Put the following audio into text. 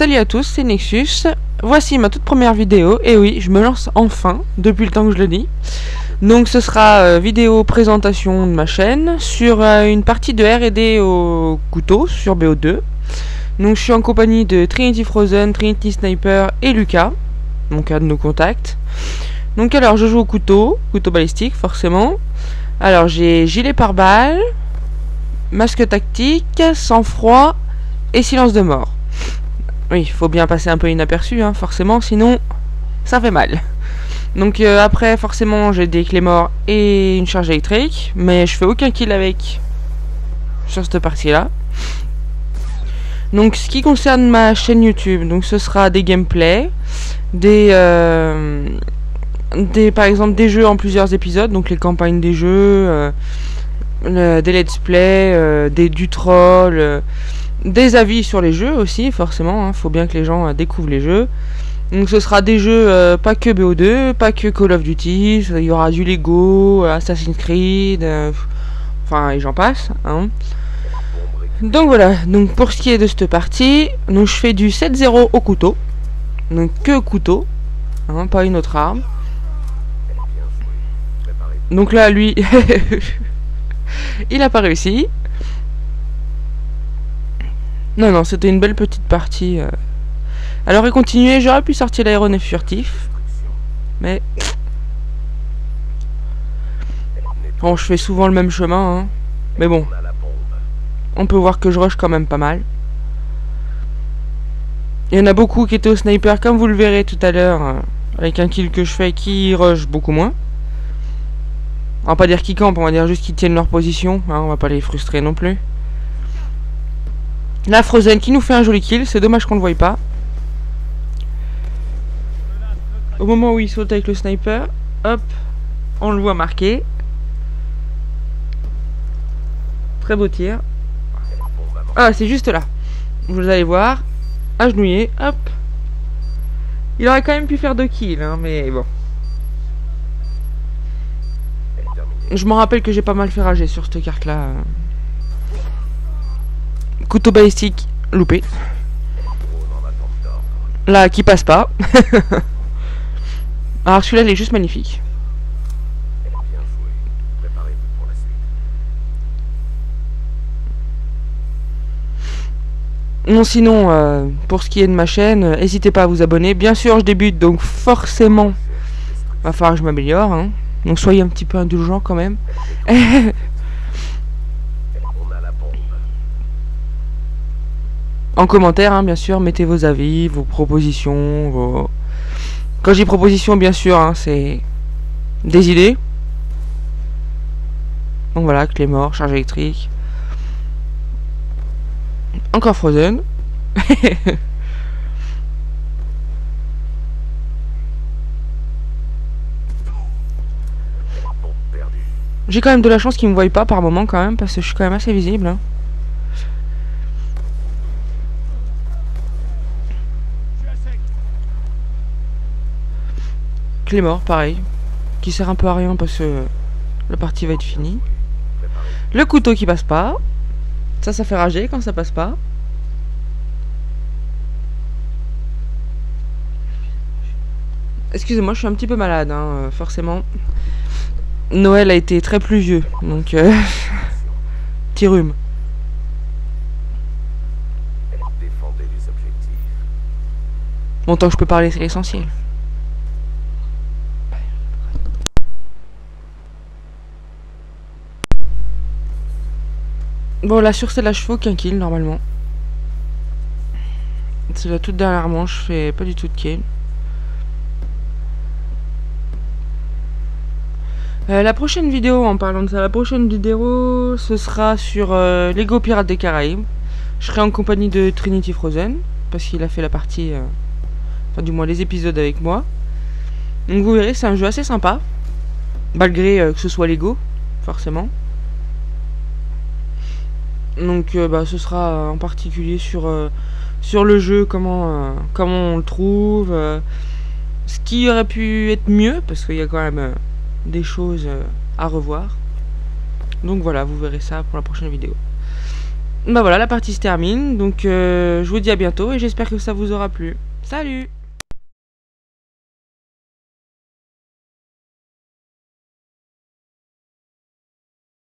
salut à tous, c'est Nexus. Voici ma toute première vidéo. Et oui, je me lance enfin, depuis le temps que je le dis. Donc ce sera vidéo présentation de ma chaîne sur une partie de R&D au couteau sur BO2. Donc je suis en compagnie de Trinity Frozen, Trinity Sniper et Lucas, donc un de nos contacts. Donc alors je joue au couteau balistique forcément. Alors j'ai gilet pare-balles, masque tactique, sang-froid et silence de mort. Oui, il faut bien passer un peu inaperçu, hein, forcément, sinon ça fait mal. Donc après, forcément, j'ai des clés morts et une charge électrique, mais je fais aucun kill avec sur cette partie-là. Donc ce qui concerne ma chaîne YouTube, donc ce sera des gameplays, par exemple des jeux en plusieurs épisodes, donc les campagnes des jeux, des let's play, du troll. Des avis sur les jeux aussi, forcément, hein, faut bien que les gens découvrent les jeux. Donc ce sera des jeux pas que BO2, pas que Call of Duty, il y aura du Lego, Assassin's Creed, enfin et j'en passe. Hein. Donc voilà, donc pour ce qui est de cette partie, donc je fais du 7-0 au couteau, donc que couteau, hein, pas une autre arme. Donc là lui, il a pas réussi. Non, c'était une belle petite partie. Alors, et continuer, j'aurais pu sortir l'aéronef furtif. Mais... Bon, je fais souvent le même chemin, hein. Mais bon. On peut voir que je rush quand même pas mal. Il y en a beaucoup qui étaient au sniper, comme vous le verrez tout à l'heure, avec un kill que je fais, qui rush beaucoup moins. On va pas dire qu'ils campent, on va dire juste qu'ils tiennent leur position. Hein, on va pas les frustrer non plus. La Frozen qui nous fait un joli kill, c'est dommage qu'on le voie pas. Au moment où il saute avec le sniper, hop, on le voit marquer. Très beau tir. Ah, c'est juste là. Vous allez voir, agenouillé, hop. Il aurait quand même pu faire 2 kills, hein, mais bon. Je me rappelle que j'ai pas mal fait rager sur cette carte là. Couteau balistique loupé. Là qui passe pas. Alors celui-là il est juste magnifique. Non sinon pour ce qui est de ma chaîne, n'hésitez pas à vous abonner. Bien sûr je débute donc forcément va falloir que je m'améliore, hein. Donc soyez un petit peu indulgents quand même. En commentaire, hein, bien sûr, mettez vos avis, vos propositions, vos... Quand j'ai propositions, bien sûr, hein, c'est des idées. Donc voilà, clé mort, charge électrique. Encore Frozen. J'ai quand même de la chance qu'ils me voient pas par moment quand même, parce que je suis quand même assez visible. Hein. Clé mort, pareil, qui sert un peu à rien parce que la partie va être finie. Le couteau qui passe pas, ça fait rager quand ça passe pas. Excusez-moi, je suis un petit peu malade, hein, forcément. Noël a été très pluvieux, donc petit rhume. Bon, tant que je peux parler, c'est l'essentiel. Bon, là sur celle-là, je fais aucun kill normalement. C'est la toute dernière manche, je fais pas du tout de kill. La prochaine vidéo, en parlant de ça, la prochaine vidéo, ce sera sur Lego Pirates des Caraïbes. Je serai en compagnie de Trinity Frozen, parce qu'il a fait la partie, enfin du moins les épisodes avec moi. Donc vous verrez, c'est un jeu assez sympa, malgré que ce soit Lego, forcément. Donc ce sera en particulier sur le jeu, comment on le trouve, ce qui aurait pu être mieux, parce qu'il y a quand même des choses à revoir. Donc voilà, vous verrez ça pour la prochaine vidéo. Bah voilà, la partie se termine. Donc je vous dis à bientôt et j'espère que ça vous aura plu. Salut!